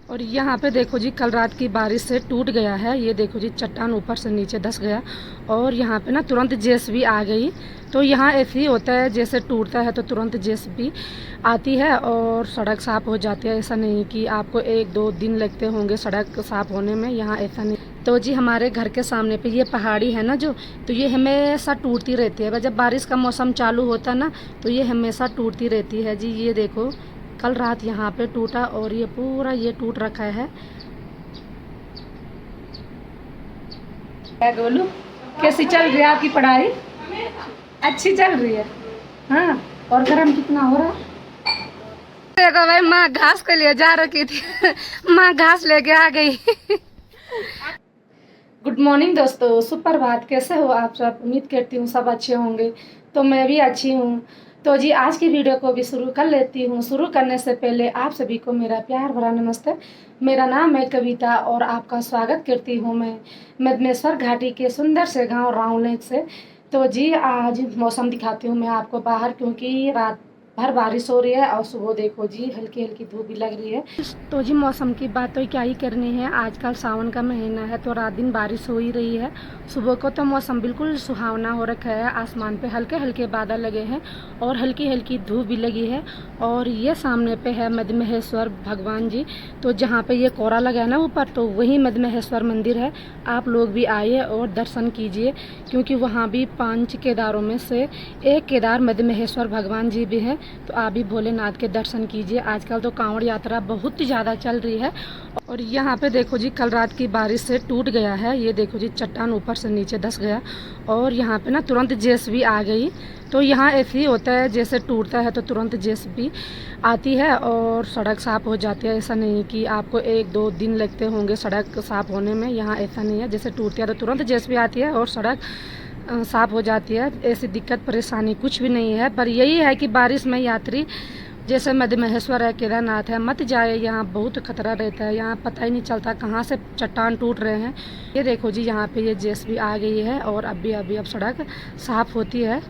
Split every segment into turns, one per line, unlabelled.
और यहाँ पे देखो जी, कल रात की बारिश से टूट गया है। ये देखो जी, चट्टान ऊपर से नीचे धंस गया और यहाँ पे ना तुरंत जेसीबी आ गई। तो यहाँ ऐसे ही होता है, जैसे टूटता है तो तुरंत जेसीबी आती है और सड़क साफ़ हो जाती है। ऐसा नहीं कि आपको 1-2 दिन लगते होंगे सड़क साफ़ होने में, यहाँ ऐसा नहीं। तो जी हमारे घर के सामने पे ये पहाड़ी है ना जो, तो ये हमेशा टूटती रहती है। जब बारिश का मौसम चालू होता है ना, तो ये हमेशा टूटती रहती है जी। ये देखो, कल रात यहाँ पे टूटा और ये पूरा ये टूट रखा है। बोलू, कैसी चल रही है आपकी पढ़ाई? अच्छी चल रही है। हाँ, और गर्म कितना हो रहा है? देखो भाई, माँ घास के लिए जा रखी थी माँ घास लेके आ गई गुड मॉर्निंग दोस्तों, सुप्रभात। कैसे हो आप सब? उम्मीद करती हूँ सब अच्छे होंगे। तो मैं भी अच्छी हूँ। तो जी आज की वीडियो को भी शुरू कर लेती हूँ। शुरू करने से पहले आप सभी को मेरा प्यार भरा नमस्ते। मेरा नाम है कविता और आपका स्वागत करती हूँ मैं मदनेश्वर घाटी के सुंदर से गांव रावलेज से। तो जी आज मौसम दिखाती हूँ मैं आपको बाहर, क्योंकि रात भर बारिश हो रही है और सुबह देखो जी हल्की हल्की धूप भी लग रही है। तो जी मौसम की बात तो क्या ही करनी है, आजकल सावन का महीना है तो रात दिन बारिश हो ही रही है। सुबह को तो मौसम बिल्कुल सुहावना हो रखा है, आसमान पे हल्के हल्के बादल लगे हैं और हल्की हल्की धूप भी लगी है। और ये सामने पे है मदमहेश्वर भगवान जी। तो जहाँ पे ये कोहरा लगा है ना ऊपर, तो वही मदमहेश्वर मंदिर है। आप लोग भी आइए और दर्शन कीजिए, क्योंकि वहाँ भी 5 केदारों में से एक केदार मदमहेश्वर भगवान जी भी हैं। तो आप भी भोलेनाथ के दर्शन कीजिए। आजकल तो कांवड़ यात्रा बहुत ज़्यादा चल रही है। और यहाँ पे देखो जी, कल रात की बारिश से टूट गया है। ये देखो जी, चट्टान ऊपर से नीचे धंस गया और यहाँ पे ना तुरंत जेसीबी आ गई। तो यहाँ ऐसे ही होता है, जैसे टूटता है तो तुरंत जेसीबी आती है और सड़क साफ़ हो जाती है। ऐसा नहीं कि आपको 1-2 दिन लगते होंगे सड़क साफ़ होने में, यहाँ ऐसा नहीं है। जैसे टूटती है तो तुरंत जेसीबी आती है और सड़क साफ़ हो जाती है। ऐसी दिक्कत परेशानी कुछ भी नहीं है। पर यही है कि बारिश में यात्री जैसे मदमहेश्वर है, केदारनाथ है, मत जाए। यहाँ बहुत खतरा रहता है, यहाँ पता ही नहीं चलता कहाँ से चट्टान टूट रहे हैं। ये देखो जी, यहाँ पे ये जेसीबी आ गई है और अब सड़क साफ़ होती है।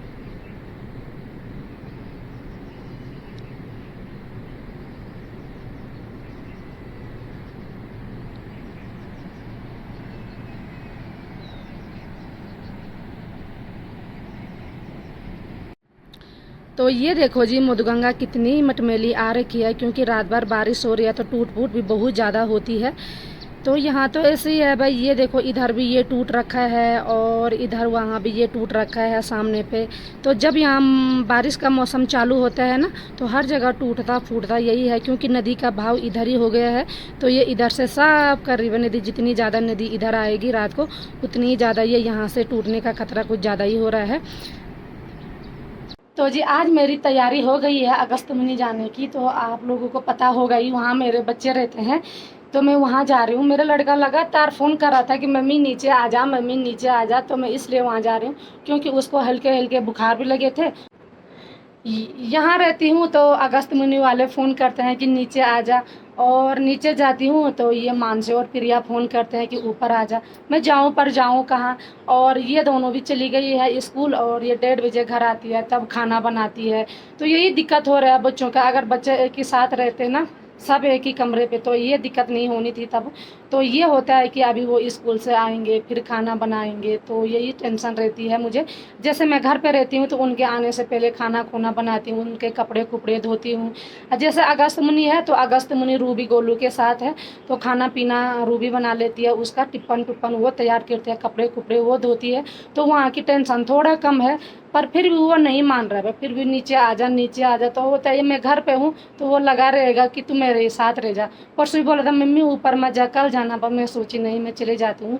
तो ये देखो जी, मुदगंगा कितनी मटमेली आ रखी है, क्योंकि रात भर बारिश हो रही है तो टूट फूट भी बहुत ज़्यादा होती है। तो यहाँ तो ऐसे ही है भाई। ये देखो, इधर भी ये टूट रखा है और इधर वहाँ भी ये टूट रखा है सामने पे। तो जब यहाँ बारिश का मौसम चालू होता है ना, तो हर जगह टूटता फूटता यही है, क्योंकि नदी का भाव इधर ही हो गया है। तो ये इधर से सब कर रिवर नदी, जितनी ज़्यादा नदी इधर आएगी रात को, उतनी ज़्यादा ये यहाँ से टूटने का खतरा कुछ ज़्यादा ही हो रहा है। तो जी आज मेरी तैयारी हो गई है अगस्त मुनि जाने की। तो आप लोगों को पता होगा ही, वहाँ मेरे बच्चे रहते हैं, तो मैं वहाँ जा रही हूँ। मेरा लड़का लगातार फ़ोन कर रहा था कि मम्मी नीचे आ जा, मम्मी नीचे आ जा। तो मैं इसलिए वहाँ जा रही हूँ, क्योंकि उसको हल्के हल्के बुखार भी लगे थे। यहाँ रहती हूँ तो अगस्त मुनि वाले फ़ोन करते हैं कि नीचे आ जा, और नीचे जाती हूँ तो ये मानसी और प्रिया फ़ोन करते हैं कि ऊपर आ जा। मैं जाऊँ पर जाऊँ कहाँ? और ये दोनों भी चली गई है स्कूल, और ये 1:30 बजे घर आती है, तब खाना बनाती है। तो यही दिक्कत हो रहा है बच्चों का। अगर बच्चे एक ही साथ रहते ना, सब एक ही कमरे पे, तो ये दिक्कत नहीं होनी थी तब। तो ये होता है कि अभी वो स्कूल से आएंगे फिर खाना बनाएंगे, तो यही टेंशन रहती है मुझे। जैसे मैं घर पे रहती हूँ तो उनके आने से पहले खाना खोना बनाती हूँ, उनके कपड़े कुपड़े धोती हूँ। जैसे अगस्त मुनि है तो अगस्त मुनि रूबी गोलू के साथ है, तो खाना पीना रूबी बना लेती है, उसका टिप्पन टुप्पन वो तैयार करती है, कपड़े कुपड़े वो धोती है। तो वहाँ की टेंशन थोड़ा कम है। पर फिर भी वो नहीं मान रहा है, फिर भी नीचे आ जा नीचे आ जा। तो होता है मैं घर पे हूँ तो वो लगा रहेगा कि तू मेरे साथ रह जा। परसों भी बोला था मम्मी ऊपर मत जा, कल जाना, पर मैं सोची नहीं, मैं चले जाती हूँ।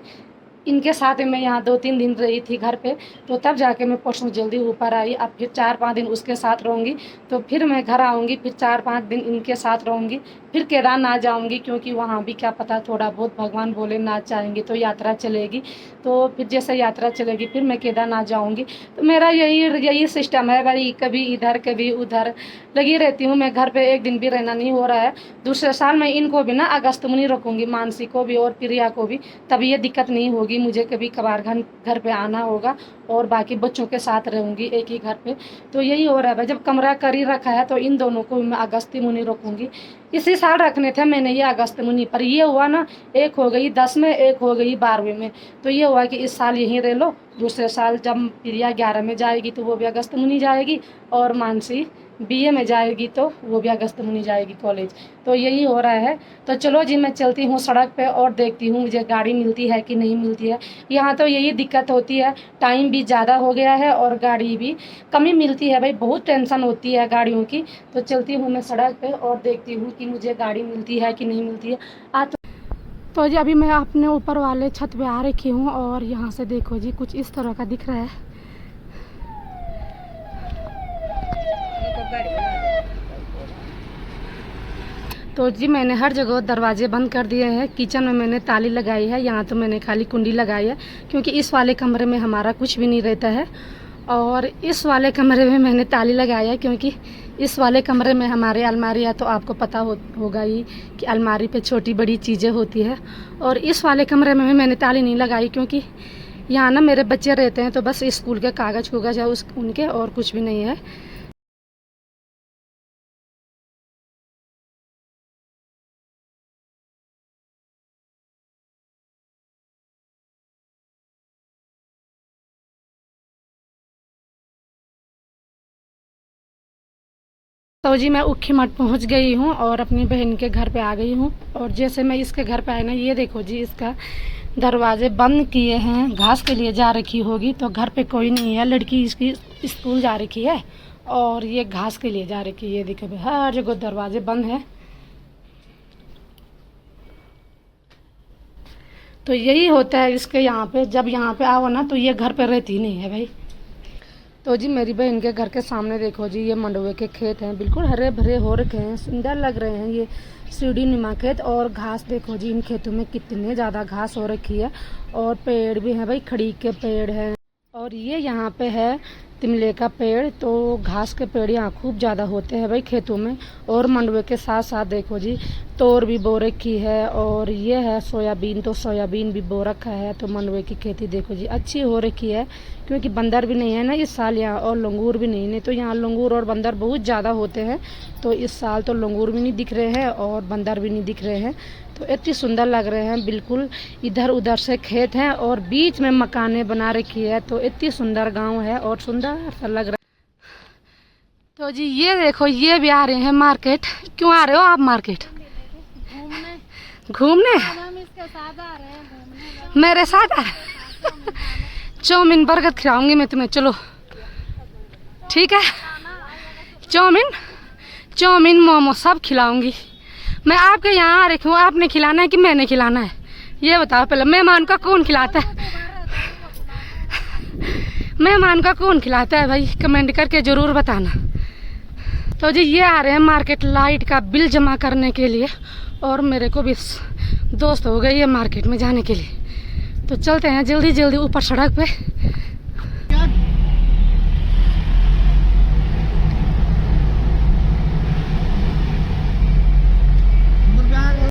इनके साथ मैं यहाँ 2-3 दिन रही थी घर पे, तो तब जाके मैं परसों जल्दी ऊपर आई। अब फिर 4-5 दिन उसके साथ रहूँगी, तो फिर मैं घर आऊँगी, फिर 4-5 दिन इनके साथ रहूँगी, फिर केदारनाथ जाऊँगी, क्योंकि वहाँ भी क्या पता थोड़ा बहुत भगवान भोलेनाथ चाहेंगे तो यात्रा चलेगी। तो फिर जैसे यात्रा चलेगी फिर मैं केदारनाथ जाऊँगी। तो मेरा यही सिस्टम है भाई, कभी इधर कभी उधर लगी रहती हूँ मैं। घर पे एक दिन भी रहना नहीं हो रहा है। दूसरे साल मैं इनको भी ना अगस्त मुनि रखूँगी, मानसी को भी और प्रिया को भी, तब ये दिक्कत नहीं होगी। होगी, मुझे कभी कभार घर पे आना होगा और बाकी बच्चों के साथ रहूँगी एक ही घर पे। तो यही हो रहा है भाई, जब कमरा कर ही रखा है तो इन दोनों को मैं अगस्ती मुनि रखूँगी। इसी साल रखने थे मैंने ये अगस्त मुनि, पर ये हुआ ना, एक हो गई 10 में, एक हो गई 12वीं में। तो ये हुआ कि इस साल यहीं रह लो, दूसरे साल जब प्रिया 11 में जाएगी तो वो भी अगस्त मुनि जाएगी, और मानसी बीए में जाएगी तो वो भी अगस्त मुनि जाएगी कॉलेज। तो यही हो रहा है। तो चलो जी, मैं चलती हूँ सड़क पे और देखती हूँ मुझे गाड़ी मिलती है कि नहीं मिलती है। यहाँ तो यही दिक्कत होती है, टाइम भी ज़्यादा हो गया है और गाड़ी भी कमी मिलती है भाई, बहुत टेंशन होती है गाड़ियों की। तो चलती हूँ मैं सड़क पे और देखती हूँ कि मुझे गाड़ी मिलती है कि नहीं मिलती है। तो जी अभी मैं अपने ऊपर वाले छत पे आ रखी हूँ और यहाँ से देखो जी कुछ इस तरह का दिख रहा है। तो जी मैंने हर जगह दरवाजे बंद कर दिए हैं। किचन में मैंने ताली लगाई है, यहाँ तो मैंने खाली कुंडी लगाई है, क्योंकि इस वाले कमरे में हमारा कुछ भी नहीं रहता है। और इस वाले कमरे में मैंने ताली लगाई है, क्योंकि इस वाले कमरे में हमारे अलमारी है, तो आपको पता होगा ही कि अलमारी पे छोटी बड़ी चीज़ें होती है। और इस वाले कमरे में भी मैंने ताली नहीं लगाई, क्योंकि यहाँ ना मेरे बच्चे रहते हैं, तो बस स्कूल के कागज़ कुगज है उनके, और कुछ भी नहीं है। तो जी मैं उखी मठ पहुँच गई हूँ और अपनी बहन के घर पे आ गई हूँ। और जैसे मैं इसके घर पे आई ना, ये देखो जी इसका दरवाजे बंद किए हैं, घास के लिए जा रखी होगी, तो घर पे कोई नहीं है, लड़की इसकी स्कूल जा रखी है और ये घास के लिए जा रखी है। ये देखो भाई, हर जगह दरवाजे बंद है। तो यही होता है इसके यहाँ पे, जब यहाँ पे आओ ना तो ये घर पे रहती नहीं है भाई। तो जी मेरी बहन के घर के सामने देखो जी, ये मंडुवे के खेत हैं, बिल्कुल हरे भरे हो रखे हैं, सुंदर लग रहे हैं ये सीढ़ी नुमा खेत। और घास देखो जी, इन खेतों में कितने ज़्यादा घास हो रखी है, और पेड़ भी हैं भाई, खड़ी के पेड़ हैं। और ये यहाँ पे है तिमले का पेड़, तो घास के पेड़ यहाँ खूब ज़्यादा होते हैं भाई खेतों में। और मंडुवे के साथ साथ देखो जी तोर भी बो रखी है, और ये है सोयाबीन, तो सोयाबीन भी बो रखा है। तो मंडुवे की खेती देखो जी अच्छी हो रखी है, क्योंकि बंदर भी नहीं है ना इस साल यहाँ, और लंगूर भी नहीं तो यहाँ लंगूर और बंदर बहुत ज़्यादा होते हैं। तो इस साल तो लंगूर भी नहीं दिख रहे हैं और बंदर भी नहीं दिख रहे हैं। तो इतनी सुंदर लग रहे हैं, बिल्कुल इधर उधर से खेत हैं और बीच में मकाने बना रखी है। तो इतनी सुंदर गांव है और सुंदर सा लग रहा है। तो जी ये देखो, ये भी आ रहे हैं मार्केट। क्यों आ रहे हो आप मार्केट? घूमने? मेरे साथ आ चाउमीन बर्गर खिलाऊंगी मैं तुम्हें, चलो ठीक है। चाउमीन मोमो सब खिलाऊंगी मैं। आपके यहाँ आ रखी हूँ, आपने खिलाना है कि मैंने खिलाना है, ये बताओ पहले। मेहमान का कौन खिलाता है? मेहमान का कौन खिलाता है भाई, कमेंट करके ज़रूर बताना। तो जी ये आ रहे हैं मार्केट लाइट का बिल जमा करने के लिए, और मेरे को भी दोस्त हो गई है मार्केट में जाने के लिए। तो चलते हैं जल्दी जल्दी ऊपर सड़क पे।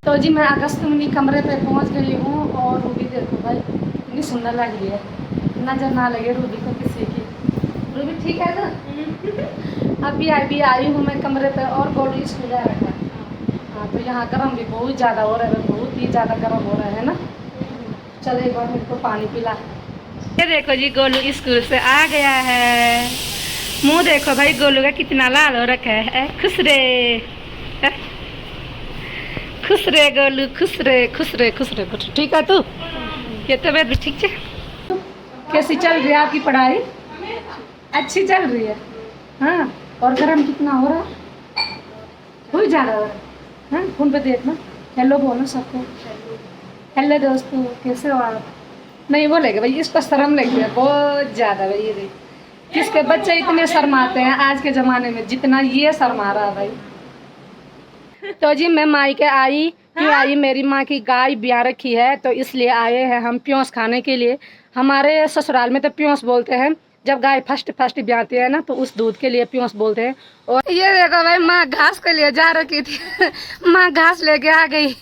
तो जी मैं अगस्त मुनि कमरे पे पहुंच गई हूँ, और रूबी देखो भाई इतनी सुंदर लग रही है, नजर ना लगे रूबी को किसी की। रूबी ठीक है ना? अभी आई हूँ मैं कमरे पे, और गोलू स्कूल जा रखा है। हाँ तो यहाँ गर्म भी बहुत ज़्यादा हो रहा है, बहुत ही ज़्यादा गर्म हो रहा है ना। चल एक बार मेरे को पानी पिला। ये देखो जी गोलू स्कूल से आ गया है। मुँह देखो भाई गोलू का कितना लाल हो रखा है। खुश रे खुश रे गोलू, खुश रे खुश रे खुश रे। ठीक है तू? ये तबीयत भी ठीक है? कैसी चल रही है आपकी पढ़ाई? अच्छी चल रही है? हाँ। और गर्म कितना हो रहा है? बहुत ज़्यादा हो रहा है। हाँ फोन पे देखना, हेलो बोलो सबको। हेलो दोस्तों, कैसे हो आप? नहीं बोलेगा भाई, इसको शर्म लग गया बहुत ज़्यादा भाई। ये देख किसके बच्चे इतने शर्माते हैं आज के ज़माने में, जितना ये शर्मा रहा है भाई। तो जी मैं मायके आई, क्यों आई? मेरी माँ की गाय ब्याह रखी है, तो इसलिए आए हैं हम प्योंस खाने के लिए। हमारे ससुराल में तो प्योंस बोलते हैं, जब गाय फर्स्ट ब्याहती है ना, तो उस दूध के लिए प्योंस बोलते हैं। और ये देखो भाई, माँ घास के लिए जा रखी थी माँ घास लेके आ गई